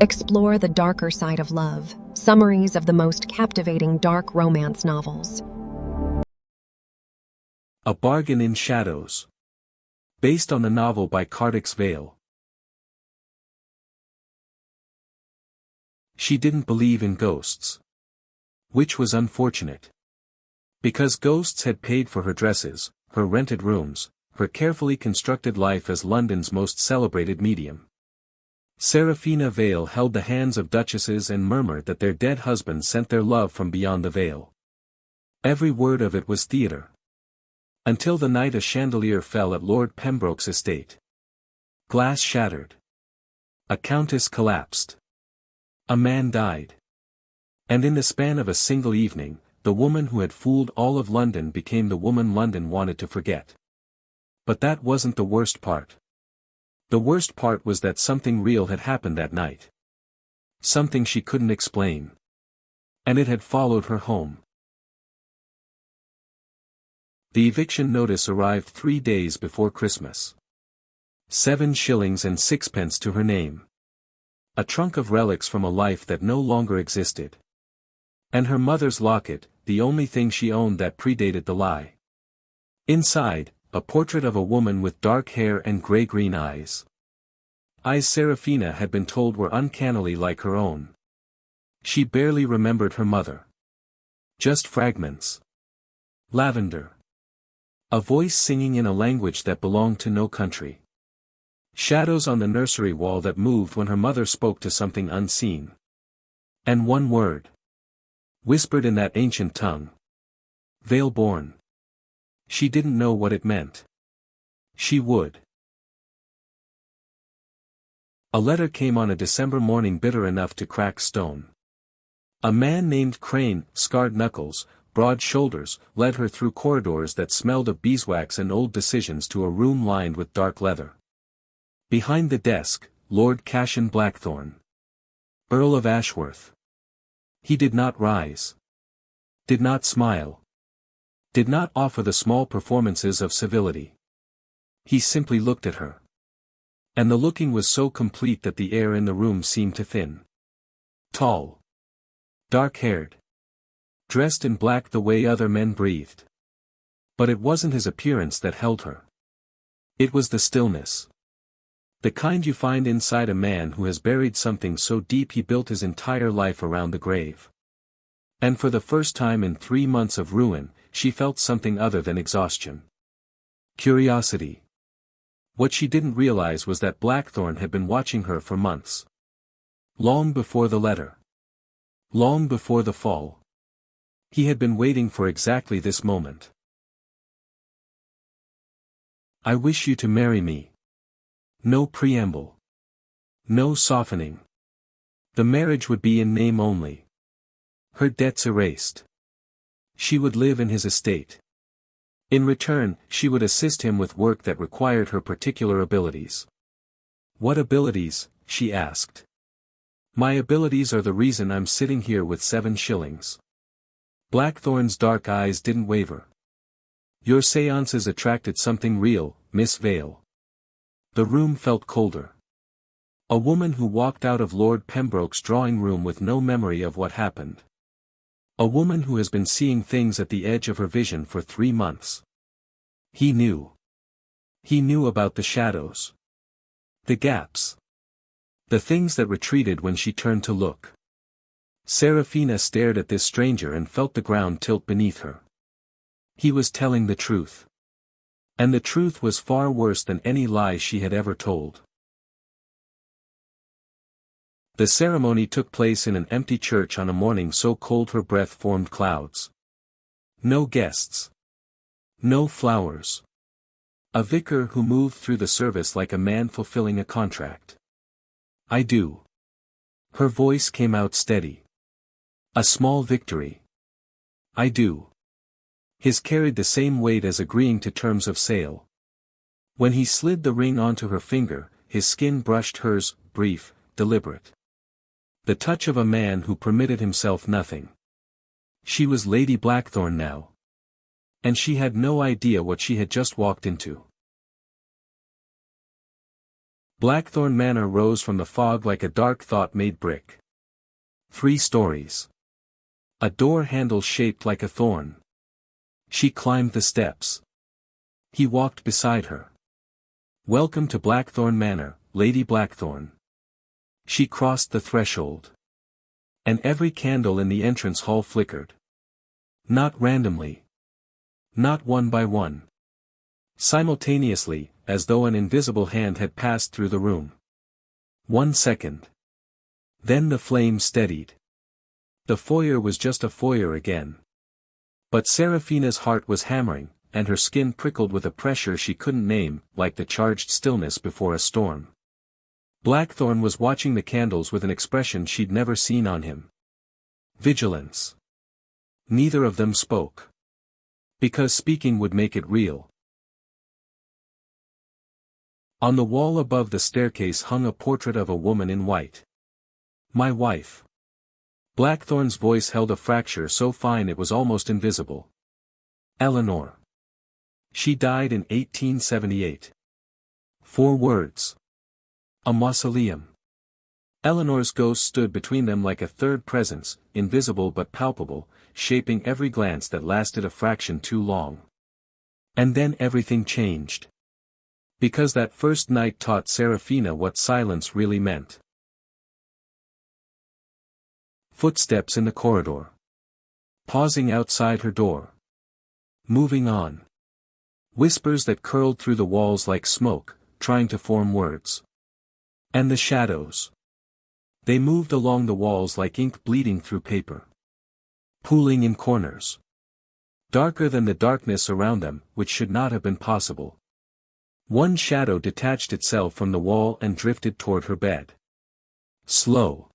Explore the darker side of love. Summaries of the most captivating dark romance novels. A Bargain in Shadows. Based on the novel by Kartix Vale. She didn't believe in ghosts. Which was unfortunate. Because ghosts had paid for her dresses, her rented rooms, her carefully constructed life as London's most celebrated medium. Serafina Vale held the hands of duchesses and murmured that their dead husbands sent their love from beyond the veil. Every word of it was theatre. Until the night a chandelier fell at Lord Pembroke's estate. Glass shattered. A countess collapsed. A man died. And in the span of a single evening, the woman who had fooled all of London became the woman London wanted to forget. But that wasn't the worst part. The worst part was that something real had happened that night. Something she couldn't explain. And it had followed her home. The eviction notice arrived 3 days before Christmas. 7 shillings and 6 to her name. A trunk of relics from a life that no longer existed. And her mother's locket, the only thing she owned that predated the lie. Inside, a portrait of a woman with dark hair and gray-green eyes. Eyes Serafina had been told were uncannily like her own. She barely remembered her mother. Just fragments. Lavender. A voice singing in a language that belonged to no country. Shadows on the nursery wall that moved when her mother spoke to something unseen. And one word. Whispered in that ancient tongue. Veilborn. She didn't know what it meant. She would. A letter came on a December morning bitter enough to crack stone. A man named Crane, scarred knuckles, broad shoulders, led her through corridors that smelled of beeswax and old decisions to a room lined with dark leather. Behind the desk, Lord Cashin Blackthorn. Earl of Ashworth. He did not rise. Did not smile. Did not offer the small performances of civility. He simply looked at her. And the looking was so complete that the air in the room seemed to thin. Tall. Dark-haired. Dressed in black the way other men breathed. But it wasn't his appearance that held her. It was the stillness. The kind you find inside a man who has buried something so deep he built his entire life around the grave. And for the first time in 3 months of ruin, she felt something other than exhaustion. Curiosity. What she didn't realize was that Blackthorn had been watching her for months. Long before the letter. Long before the fall. He had been waiting for exactly this moment. I wish you to marry me. No preamble. No softening. The marriage would be in name only. Her debts erased. She would live in his estate. In return, she would assist him with work that required her particular abilities. What abilities? She asked. My abilities are the reason I'm sitting here with 7 shillings. Blackthorn's dark eyes didn't waver. Your séances attracted something real, Miss Vale. The room felt colder. A woman who walked out of Lord Pembroke's drawing room with no memory of what happened. A woman who has been seeing things at the edge of her vision for 3 months. He knew. He knew about the shadows. The gaps. The things that retreated when she turned to look. Serafina stared at this stranger and felt the ground tilt beneath her. He was telling the truth. And the truth was far worse than any lie she had ever told. The ceremony took place in an empty church on a morning so cold her breath formed clouds. No guests. No flowers. A vicar who moved through the service like a man fulfilling a contract. I do. Her voice came out steady. A small victory. I do. His carried the same weight as agreeing to terms of sale. When he slid the ring onto her finger, his skin brushed hers, brief, deliberate. The touch of a man who permitted himself nothing. She was Lady Blackthorn now. And she had no idea what she had just walked into. Blackthorn Manor rose from the fog like a dark thought made brick. 3 stories. A door handle shaped like a thorn. She climbed the steps. He walked beside her. "Welcome to Blackthorn Manor, Lady Blackthorn." She crossed the threshold. And every candle in the entrance hall flickered. Not randomly. Not one by one. Simultaneously, as though an invisible hand had passed through the room. 1 second. Then the flame steadied. The foyer was just a foyer again. But Seraphina's heart was hammering, and her skin prickled with a pressure she couldn't name, like the charged stillness before a storm. Blackthorn was watching the candles with an expression she'd never seen on him. Vigilance. Neither of them spoke. Because speaking would make it real. On the wall above the staircase hung a portrait of a woman in white. "My wife." Blackthorn's voice held a fracture so fine it was almost invisible. "Eleanor. She died in 1878. 4 words. A mausoleum." Eleanor's ghost stood between them like a third presence, invisible but palpable, shaping every glance that lasted a fraction too long. And then everything changed. Because that first night taught Seraphina what silence really meant. Footsteps in the corridor. Pausing outside her door. Moving on. Whispers that curled through the walls like smoke, trying to form words. And the shadows. They moved along the walls like ink bleeding through paper. Pooling in corners. Darker than the darkness around them, which should not have been possible. One shadow detached itself from the wall and drifted toward her bed. Slow.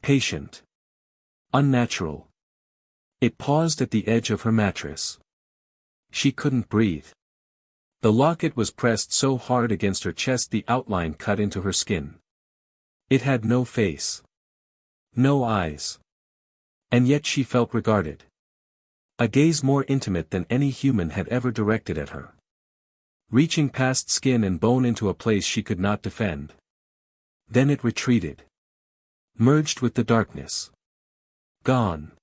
Patient. Unnatural. It paused at the edge of her mattress. She couldn't breathe. The locket was pressed so hard against her chest the outline cut into her skin. It had no face. No eyes. And yet she felt regarded. A gaze more intimate than any human had ever directed at her. Reaching past skin and bone into a place she could not defend. Then it retreated. Merged with the darkness. Gone.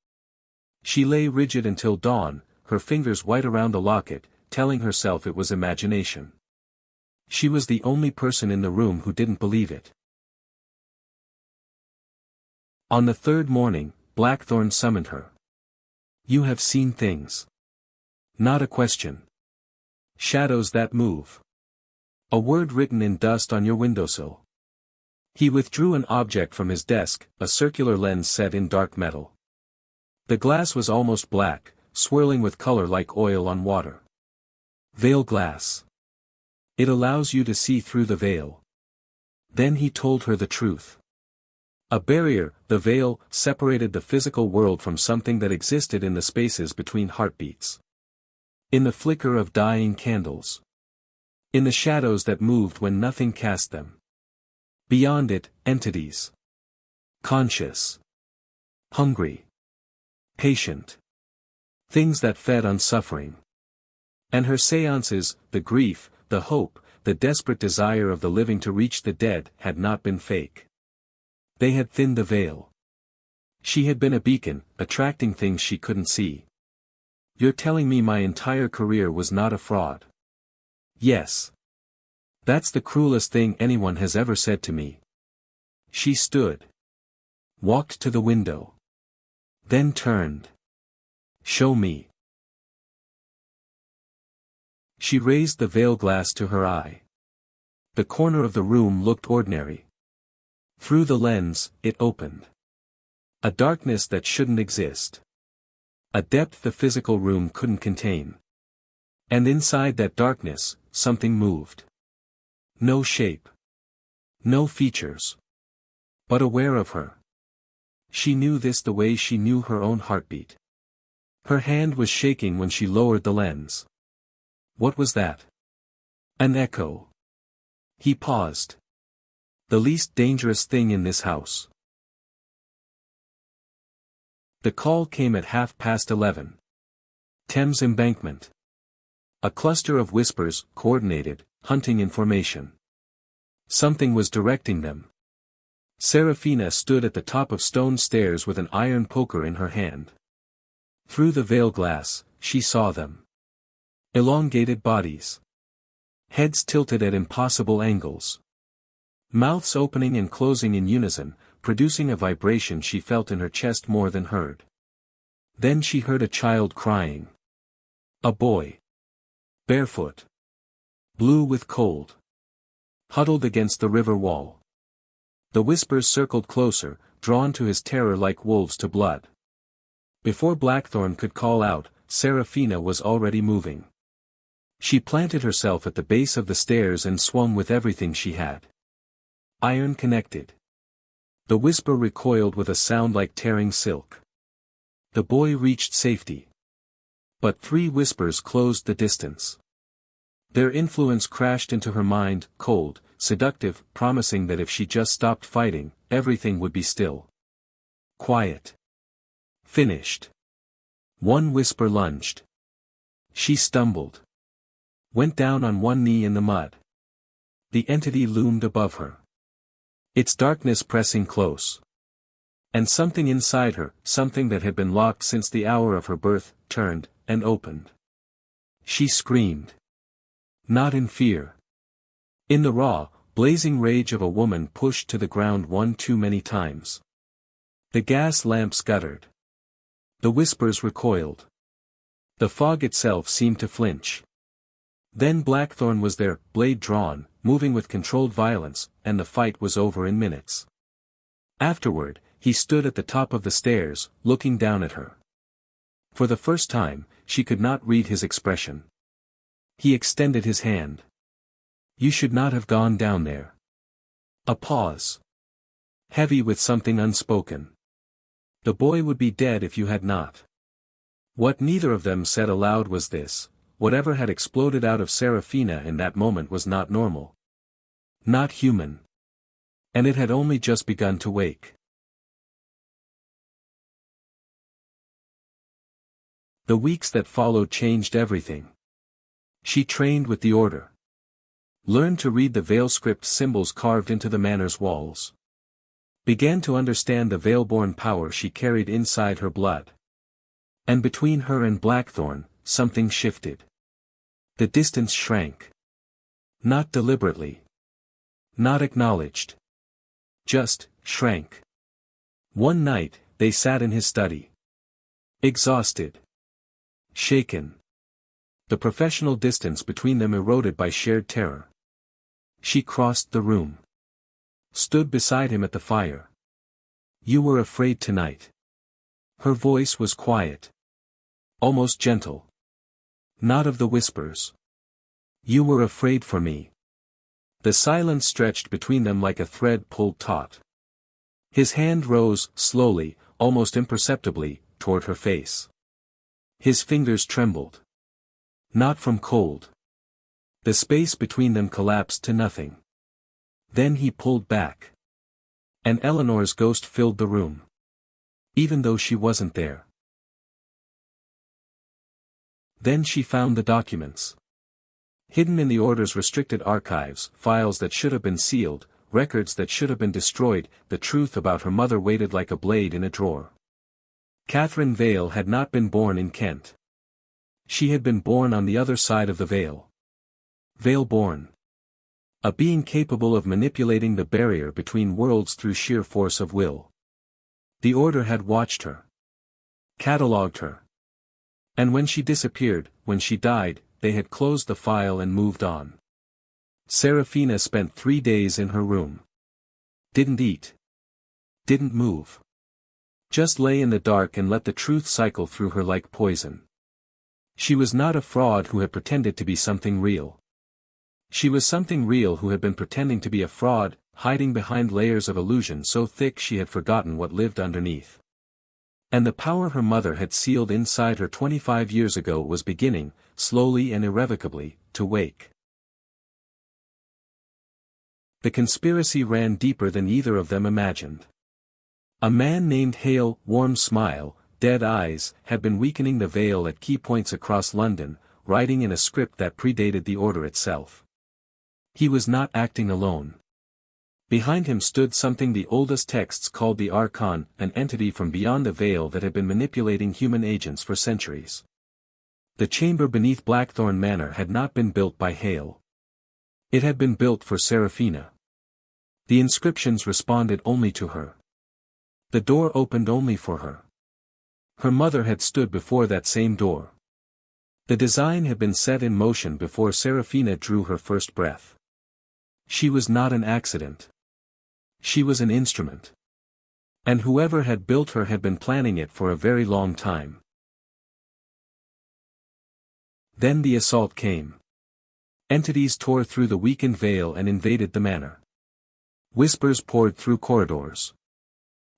She lay rigid until dawn, her fingers white around the locket, telling herself it was imagination. She was the only person in the room who didn't believe it. On the 3rd morning, Blackthorn summoned her. "You have seen things." Not a question. "Shadows that move." A word written in dust on your windowsill. He withdrew an object from his desk, a circular lens set in dark metal. The glass was almost black, swirling with color like oil on water. "Veil glass. It allows you to see through the veil." Then he told her the truth. A barrier, the veil, separated the physical world from something that existed in the spaces between heartbeats. In the flicker of dying candles. In the shadows that moved when nothing cast them. Beyond it, entities. Conscious. Hungry. Patient. Things that fed on suffering. And her seances, the grief, the hope, the desperate desire of the living to reach the dead, had not been fake. They had thinned the veil. She had been a beacon, attracting things she couldn't see. "You're telling me my entire career was not a fraud?" "Yes. That's the cruelest thing anyone has ever said to me." She stood. Walked to the window. Then turned. "Show me." She raised the veil glass to her eye. The corner of the room looked ordinary. Through the lens, it opened. A darkness that shouldn't exist. A depth the physical room couldn't contain. And inside that darkness, something moved. No shape. No features. But aware of her. She knew this the way she knew her own heartbeat. Her hand was shaking when she lowered the lens. What was that? An echo. He paused. The least dangerous thing in this house. The call came at 11:30. Thames Embankment. A cluster of whispers, coordinated, hunting information. Something was directing them. Seraphina stood at the top of stone stairs with an iron poker in her hand. Through the veil glass, she saw them. Elongated bodies. Heads tilted at impossible angles. Mouths opening and closing in unison, producing a vibration she felt in her chest more than heard. Then she heard a child crying. A boy. Barefoot. Blue with cold. Huddled against the river wall. The whispers circled closer, drawn to his terror like wolves to blood. Before Blackthorn could call out, Seraphina was already moving. She planted herself at the base of the stairs and swung with everything she had. Iron connected. The whisper recoiled with a sound like tearing silk. The boy reached safety. But 3 whispers closed the distance. Their influence crashed into her mind, cold, seductive, promising that if she just stopped fighting, everything would be still. Quiet. Finished. 1 whisper lunged. She stumbled. Went down on one knee in the mud. The entity loomed above her. Its darkness pressing close. And something inside her, something that had been locked since the hour of her birth, turned, and opened. She screamed. Not in fear. In the raw, blazing rage of a woman pushed to the ground one too many times. The gas lamps guttered. The whispers recoiled. The fog itself seemed to flinch. Then Blackthorn was there, blade drawn, moving with controlled violence, and the fight was over in minutes. Afterward, he stood at the top of the stairs, looking down at her. For the first time, she could not read his expression. He extended his hand. You should not have gone down there. A pause. Heavy with something unspoken. The boy would be dead if you had not. What neither of them said aloud was this: whatever had exploded out of Seraphina in that moment was not normal. Not human. And it had only just begun to wake. The weeks that followed changed everything. She trained with the order. Learned to read the Veil script symbols carved into the manor's walls. Began to understand the Veilborn power she carried inside her blood. And between her and Blackthorn, something shifted. The distance shrank. Not deliberately. Not acknowledged. Just, shrank. One night, they sat in his study. Exhausted. Shaken. The professional distance between them eroded by shared terror. She crossed the room. Stood beside him at the fire. You were afraid tonight. Her voice was quiet. Almost gentle. Not of the whispers. You were afraid for me. The silence stretched between them like a thread pulled taut. His hand rose, slowly, almost imperceptibly, toward her face. His fingers trembled. Not from cold. The space between them collapsed to nothing. Then he pulled back. And Eleanor's ghost filled the room. Even though she wasn't there. Then she found the documents. Hidden in the Order's restricted archives, files that should have been sealed, records that should have been destroyed, the truth about her mother waited like a blade in a drawer. Catherine Vale had not been born in Kent. She had been born on the other side of the veil. Veilborn. A being capable of manipulating the barrier between worlds through sheer force of will. The Order had watched her. Catalogued her. And when she disappeared, when she died, they had closed the file and moved on. Seraphina spent 3 days in her room. Didn't eat. Didn't move. Just lay in the dark and let the truth cycle through her like poison. She was not a fraud who had pretended to be something real. She was something real who had been pretending to be a fraud, hiding behind layers of illusion so thick she had forgotten what lived underneath. And the power her mother had sealed inside her 25 years ago was beginning, slowly and irrevocably, to wake. The conspiracy ran deeper than either of them imagined. A man named Hale, warm smile, dead eyes, had been weakening the veil at key points across London, writing in a script that predated the Order itself. He was not acting alone. Behind him stood something the oldest texts called the Archon, an entity from beyond the veil that had been manipulating human agents for centuries. The chamber beneath Blackthorn Manor had not been built by Hale. It had been built for Seraphina. The inscriptions responded only to her. The door opened only for her. Her mother had stood before that same door. The design had been set in motion before Seraphina drew her first breath. She was not an accident. She was an instrument. And whoever had built her had been planning it for a very long time. Then the assault came. Entities tore through the weakened veil and invaded the manor. Whispers poured through corridors.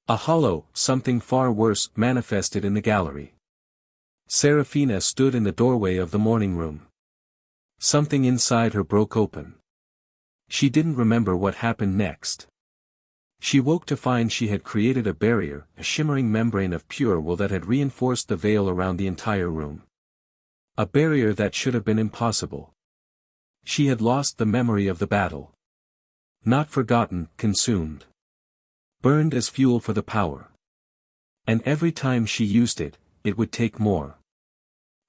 A hollow, something far worse, manifested in the gallery. Seraphina stood in the doorway of the morning room. Something inside her broke open. She didn't remember what happened next. She woke to find she had created a barrier, a shimmering membrane of pure wool that had reinforced the veil around the entire room. A barrier that should have been impossible. She had lost the memory of the battle. Not forgotten, consumed. Burned as fuel for the power. And every time she used it, it would take more.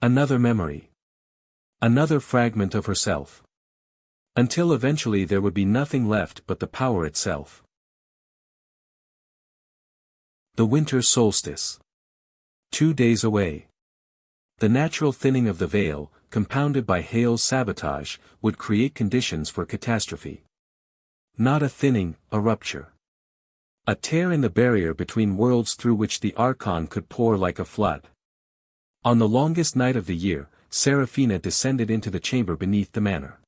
Another memory. Another fragment of herself. Until eventually there would be nothing left but the power itself. The winter solstice. 2 days away. The natural thinning of the veil, compounded by Hale's sabotage, would create conditions for catastrophe. Not a thinning, a rupture. A tear in the barrier between worlds through which the Archon could pour like a flood. On the longest night of the year, Seraphina descended into the chamber beneath the manor.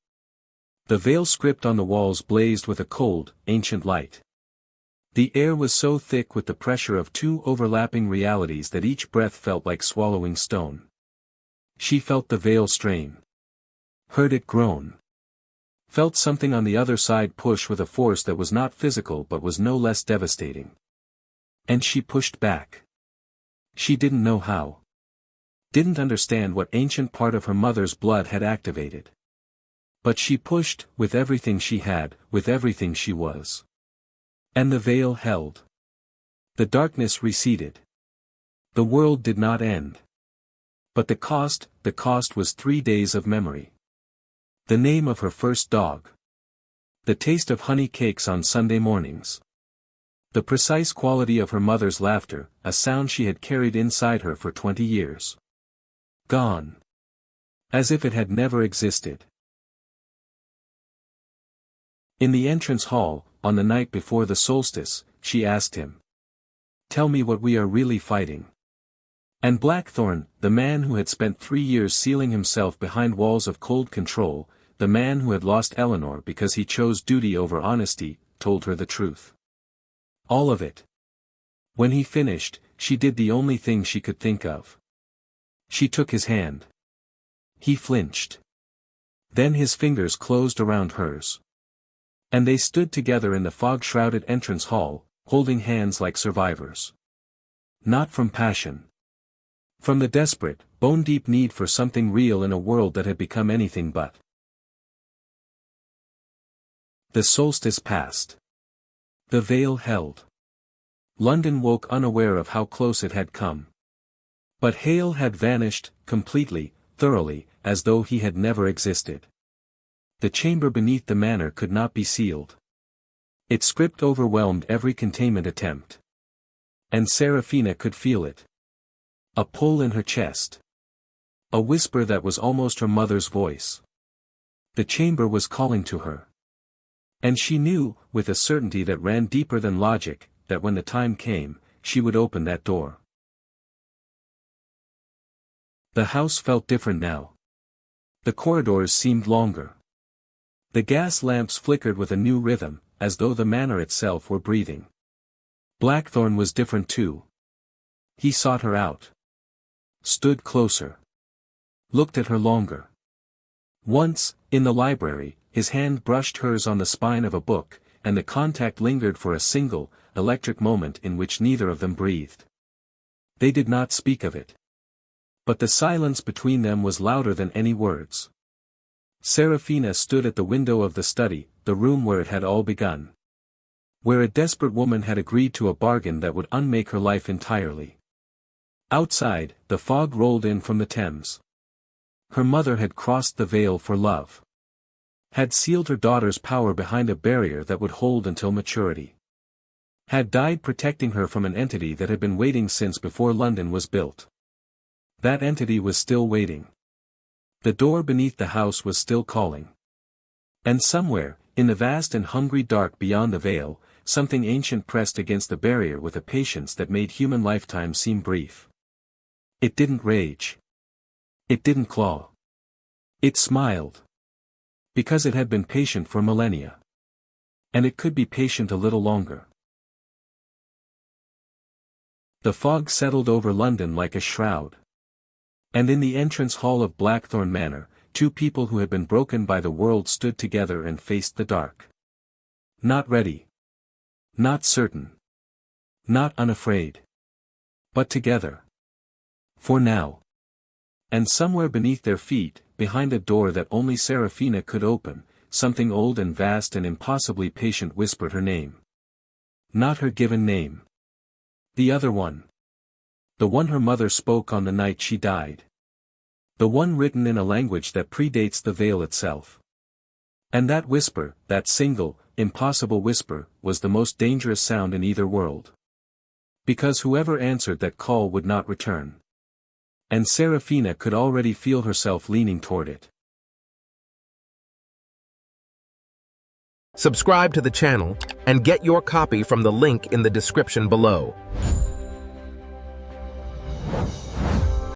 The veil script on the walls blazed with a cold, ancient light. The air was so thick with the pressure of 2 overlapping realities that each breath felt like swallowing stone. She felt the veil strain. Heard it groan. Felt something on the other side push with a force that was not physical but was no less devastating. And she pushed back. She didn't know how. Didn't understand what ancient part of her mother's blood had activated. But she pushed, with everything she had, with everything she was. And the veil held. The darkness receded. The world did not end. But the cost was 3 days of memory. The name of her first dog. The taste of honey cakes on Sunday mornings. The precise quality of her mother's laughter, a sound she had carried inside her for 20 years. Gone. As if it had never existed. In the entrance hall, on the night before the solstice, she asked him. Tell me what we are really fighting. And Blackthorn, the man who had spent 3 years sealing himself behind walls of cold control, the man who had lost Eleanor because he chose duty over honesty, told her the truth. All of it. When he finished, she did the only thing she could think of. She took his hand. He flinched. Then his fingers closed around hers. And they stood together in the fog-shrouded entrance hall, holding hands like survivors. Not from passion. From the desperate, bone-deep need for something real in a world that had become anything but. The solstice passed. The veil held. London woke unaware of how close it had come. But Hale had vanished, completely, thoroughly, as though he had never existed. The chamber beneath the manor could not be sealed. Its script overwhelmed every containment attempt. And Seraphina could feel it. A pull in her chest. A whisper that was almost her mother's voice. The chamber was calling to her. And she knew, with a certainty that ran deeper than logic, that when the time came, she would open that door. The house felt different now. The corridors seemed longer. The gas lamps flickered with a new rhythm, as though the manor itself were breathing. Blackthorn was different too. He sought her out. Stood closer. Looked at her longer. Once, in the library, his hand brushed hers on the spine of a book, and the contact lingered for a single, electric moment in which neither of them breathed. They did not speak of it. But the silence between them was louder than any words. Seraphina stood at the window of the study, the room where it had all begun. where a desperate woman had agreed to a bargain that would unmake her life entirely. Outside, the fog rolled in from the Thames. Her mother had crossed the Vale for love. Had sealed her daughter's power behind a barrier that would hold until maturity. Had died protecting her from an entity that had been waiting since before London was built. That entity was still waiting. The door beneath the house was still calling. And somewhere, in the vast and hungry dark beyond the Vale, something ancient pressed against the barrier with a patience that made human lifetime seem brief. It didn't rage. It didn't claw. It smiled. Because it had been patient for millennia. And it could be patient a little longer. The fog settled over London like a shroud. And in the entrance hall of Blackthorn Manor, two people who had been broken by the world stood together and faced the dark. Not ready. Not certain. Not unafraid. But together. For now. And somewhere beneath their feet, behind a door that only Seraphina could open, something old and vast and impossibly patient whispered her name. Not her given name. The other one. The one her mother spoke on the night she died. The one written in a language that predates the Vale itself. And that whisper, that single, impossible whisper, was the most dangerous sound in either world. Because whoever answered that call would not return. And Seraphina could already feel herself leaning toward it. Subscribe to the channel and get your copy from the link in the description below.